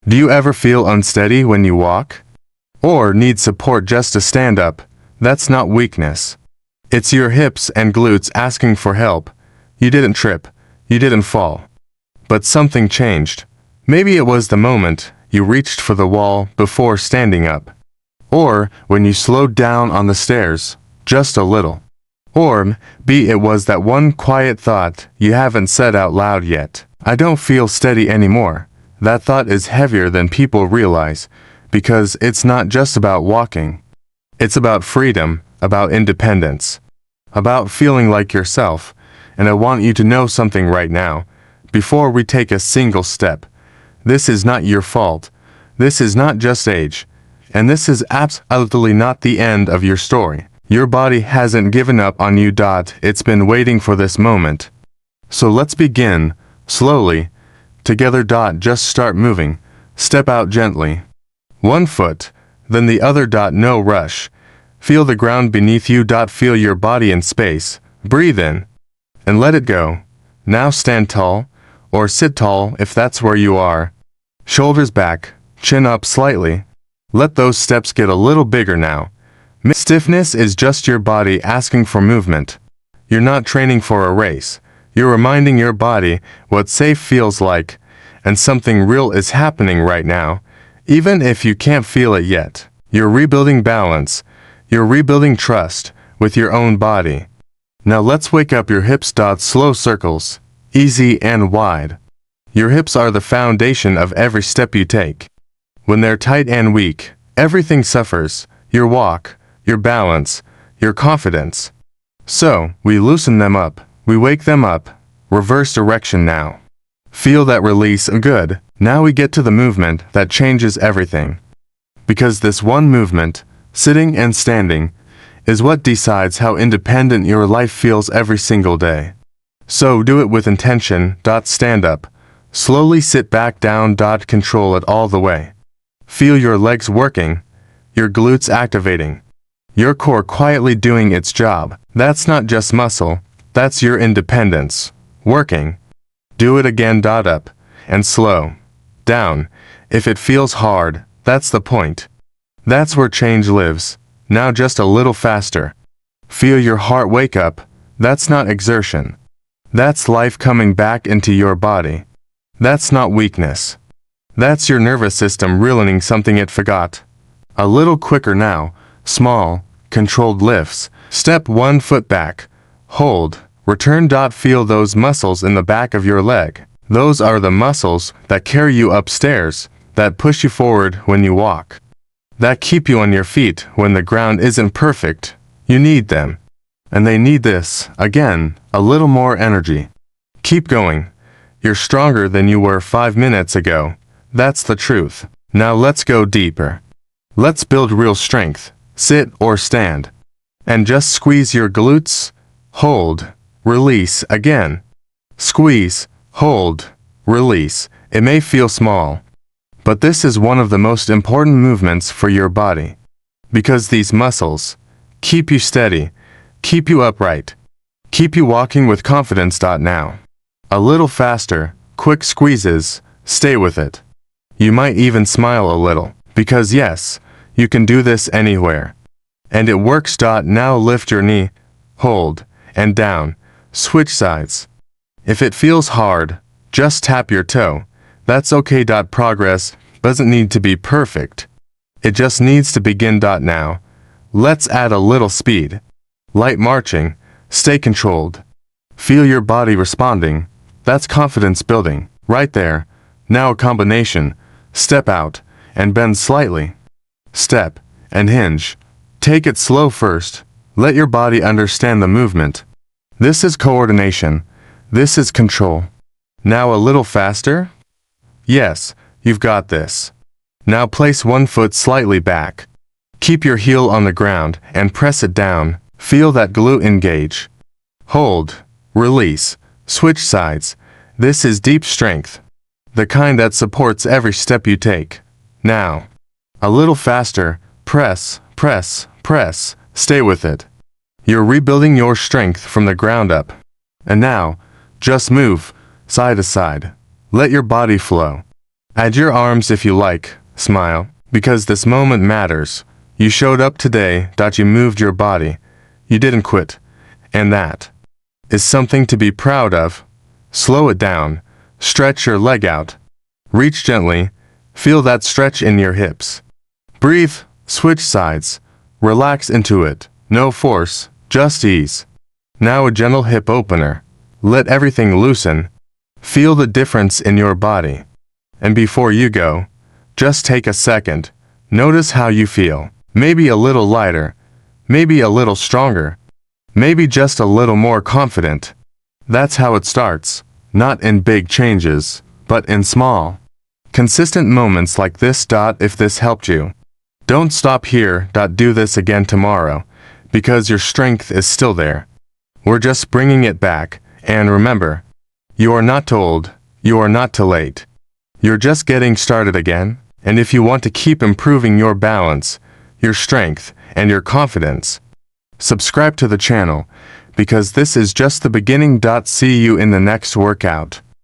Do you ever feel unsteady when you walk? Or need support just to stand up? That's not weakness. It's your hips and glutes asking for help. You didn't trip. You didn't fall. But something changed. Maybe it was the moment you reached for the wall before standing up. Or when you slowed down on the stairs, just a little. Or maybe it was that one quiet thought you haven't said out loud yet. I don't feel steady anymore. That thought is heavier than people realize, because it's not just about walking. It's about freedom, about independence, about feeling like yourself. And I want you to know something right now, before we take a single step. This is not your fault. This is not just age. And this is absolutely not the end of your story. Your body hasn't given up on you. It's been waiting for this moment. So let's begin, slowly, together. Just start moving. Step out gently. One foot, then the other. No rush. Feel the ground beneath you. Feel your body in space. Breathe in, and let it go. Now stand tall, or sit tall if that's where you are. Shoulders back, chin up slightly. Let those steps get a little bigger now. Stiffness is just your body asking for movement. You're not training for a race. You're reminding your body what safe feels like, and something real is happening right now, even if you can't feel it yet. You're rebuilding balance. You're rebuilding trust with your own body. Now let's wake up your hips. Slow circles, easy and wide. Your hips are the foundation of every step you take. When they're tight and weak, everything suffers. Your walk, your balance, your confidence. So, we loosen them up. We wake them up. Reverse direction now. Feel that release. Good. Now we get to the movement that changes everything. Because this one movement, sitting and standing, is what decides how independent your life feels every single day. So do it with intention. Stand up. Slowly sit back down. Control it all the way. Feel your legs working, your glutes activating, your core quietly doing its job. That's not just muscle, that's your independence. Working. Do it again. Up, and slow. Down. If it feels hard, that's the point. That's where change lives. Now just a little faster. Feel your heart wake up. That's not exertion. That's life coming back into your body. That's not weakness. That's your nervous system relearning something it forgot. A little quicker now. Small, controlled lifts. Step 1 foot back. Hold. Return. Feel those muscles in the back of your leg. Those are the muscles that carry you upstairs, that push you forward when you walk, that keep you on your feet when the ground isn't perfect. You need them. And they need this, again, a little more energy. Keep going. You're stronger than you were 5 minutes ago. That's the truth. Now let's go deeper. Let's build real strength. Sit or stand. And just squeeze your glutes. Hold. Release again. Squeeze. Hold. Release. It may feel small, but this is one of the most important movements for your body. Because these muscles keep you steady, keep you upright, keep you walking with confidence. Now. A little faster, quick squeezes, stay with it. You might even smile a little, because yes, you can do this anywhere. And it works. Now lift your knee, hold, and down, switch sides. If it feels hard, just tap your toe. That's okay. Progress doesn't need to be perfect. It just needs to begin. Now, let's add a little speed. Light marching, stay controlled. Feel your body responding. That's confidence building, right there. Now a combination. Step out, and bend slightly. Step, and hinge. Take it slow first. Let your body understand the movement. This is coordination. This is control. Now a little faster? Yes, you've got this. Now place one foot slightly back. Keep your heel on the ground and press it down. Feel that glute engage. Hold, release, switch sides. This is deep strength. The kind that supports every step you take. Now, a little faster. Press, press, press. Stay with it. You're rebuilding your strength from the ground up. And now, just move, side to side. Let your body flow. Add your arms if you like, smile, because this moment matters. You showed up today. You moved your body. You didn't quit. And that is something to be proud of. Slow it down. Stretch your leg out. Reach gently. Feel that stretch in your hips. Breathe. Switch sides. Relax into it. No force, just ease. Now a gentle hip opener. Let everything loosen. Feel the difference in your body. And before you go, just take a second. Notice how you feel. Maybe a little lighter. Maybe a little stronger. Maybe just a little more confident. That's how it starts. Not in big changes, but in small, consistent moments like this. If this helped you, don't stop here. Do this again tomorrow, because your strength is still there. We're just bringing it back. And remember, you are not too old. You are not too late. You're just getting started again. And if you want to keep improving your balance, your strength, and your confidence, subscribe to the channel, because this is just the beginning. See you in the next workout.